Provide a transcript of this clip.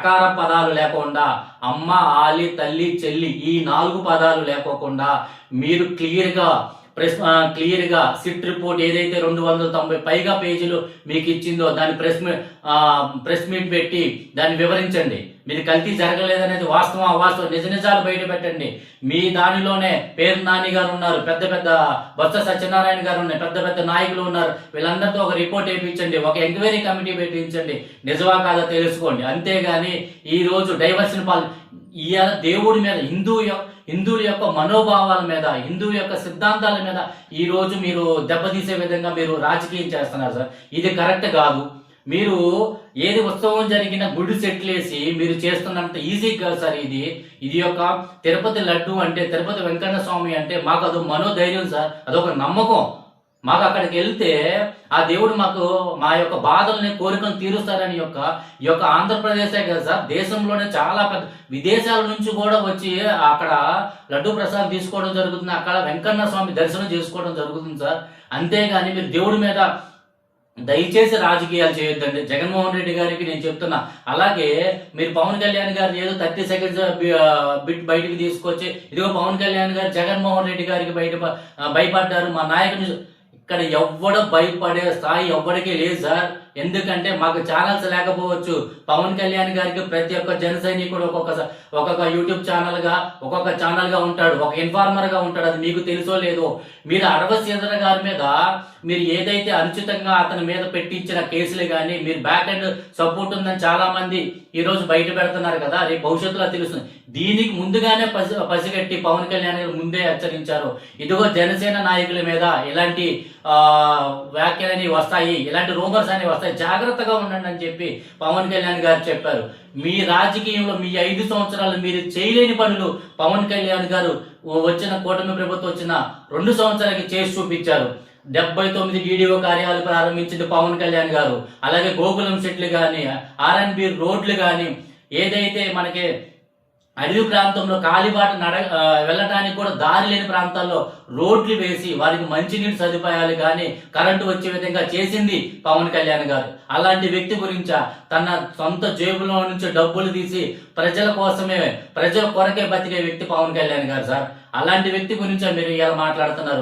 లకార పదాలు లేకుండా అమ్మ, ఆలి, తల్లి, చెల్లి ఈ 4 పదాలు లేకోకుండా మీరు క్లియర్గా సిట్ రిపోర్ట్ ఏదైతే 290 పైగా పేజీలు మీకు ఇచ్చిందో దాన్ని ప్రెస్ మీట్ పెట్టి దాన్ని వివరించండి. మీరు కల్తీ జరగలేదనేది వాస్తవం అవాస్తవం నిజాలు బయట పెట్టండి. మీ దానిలోనే పేరు నాని గారు ఉన్నారు, పెద్ద బొత్స సత్యనారాయణ గారు ఉన్నారు, పెద్ద నాయకులు ఉన్నారు. వీళ్ళందరితో ఒక రిపోర్ట్ వేయించండి, ఒక ఎంక్వైరీ కమిటీ పెట్టించండి, నిజమా కాదా తెలుసుకోండి. అంతేగాని ఈ రోజు డైవర్షన్ ఇవాళ దేవుడి మీద హిందువుల యొక్క మనోభావాల మీద, హిందువు యొక్క సిద్ధాంతాల మీద ఈ రోజు మీరు దెబ్బతీసే విధంగా మీరు రాజకీయం చేస్తున్నారు సార్. ఇది కరెక్ట్ కాదు. మీరు ఏది ఉత్సవం జరిగిన గుడి సెట్లేసి మీరు చేస్తున్నంత ఈజీ కాదు సార్. ఇది యొక్క తిరుపతి లడ్డు అంటే, తిరుపతి వెంకన్న స్వామి అంటే మాకు అదో మనోధైర్యం సార్, అదొక నమ్మకం. మాకు అక్కడికి వెళ్తే ఆ దేవుడు మాకు మా యొక్క బాధల్ని కోరికలు తీరుస్తారని ఈ యొక్క ఆంధ్రప్రదేశే కదా సార్, దేశంలోనే చాలా పెద్ద విదేశాల నుంచి కూడా వచ్చి అక్కడ లడ్డు ప్రసాదం తీసుకోవడం జరుగుతుంది, అక్కడ వెంకన్న స్వామి దర్శనం చేసుకోవడం జరుగుతుంది సార్. అంతేగాని మీరు దేవుడి మీద దయచేసి రాజకీయాలు చేయొద్దండి. జగన్మోహన్ రెడ్డి గారికి నేను చెప్తున్నా. అలాగే మీరు పవన్ కళ్యాణ్ గారిని ఏదో 30 సెకండ్స్ బిట్ బయటికి తీసుకొచ్చి ఇదిగో పవన్ కళ్యాణ్ గారు జగన్మోహన్ రెడ్డి గారికి భయపడ్డారు మా నాయకుని. ఇక్కడ ఎవ్వడ భయపడే స్థాయి ఎవ్వడికి లేదు సార్. ఎందుకంటే మాకు ఛానల్స్ లేకపోవచ్చు. పవన్ కళ్యాణ్ గారికి ప్రతి ఒక్క జన సైనికుడు ఒక్కొక్క యూట్యూబ్ ఒక్కొక్క ఛానల్ గా ఉంటాడు, ఒక ఇన్ఫార్మర్ గా ఉంటాడు. అది మీకు తెలుసో లేదో. మీరు అరవ సీదర గారి మీద మీరు ఏదైతే అనుచితంగా అతని మీద పెట్టించిన కేసులు కానీ మీరు బ్యాక్ అండ్ సపోర్ట్ ఉందని చాలా మంది ఈ రోజు బయట పెడుతున్నారు కదా, రేపు భవిష్యత్తులో తెలుస్తుంది. దీనికి ముందుగానే పసిగట్టి పవన్ కళ్యాణ్ గారు ముందే హెచ్చరించారు. ఇదిగో జనసేన నాయకుల మీద ఇలాంటి వ్యాఖ్యలని వస్తాయి, ఇలాంటి రూమర్స్ అని వస్తాయి, జాగ్రత్తగా ఉండండి అని చెప్పి పవన్ కళ్యాణ్ గారు చెప్పారు. మీ రాజకీయంలో మీ 5 సంవత్సరాలు మీరు చేయలేని పనులు పవన్ కళ్యాణ్ గారు వచ్చిన కూటమి ప్రభుత్వం వచ్చిన 2 సంవత్సరాలకి చేసి చూపించారు. 79 DDO కార్యాలయాలు ప్రారంభించింది పవన్ కళ్యాణ్ గారు. అలాగే గోకులం సెట్లు కానీ, R&B రోడ్లు కానీ, ఏదైతే మనకి అడవి ప్రాంతంలో కాలిబాట వెళ్ళడానికి కూడా దారి లేని ప్రాంతాల్లో రోడ్లు వేసి వారికి మంచినీటి సదుపాయాలు కానీ కరెంటు వచ్చే విధంగా చేసింది పవన్ కళ్యాణ్ గారు. అలాంటి వ్యక్తి గురించా తన సొంత జేబులో నుంచి డబ్బులు తీసి ప్రజల కోసమే, ప్రజల కొరకే బతికే వ్యక్తి పవన్ కళ్యాణ్ గారు సార్. అలాంటి వ్యక్తి గురించా మీరు ఇలా మాట్లాడుతున్నారు.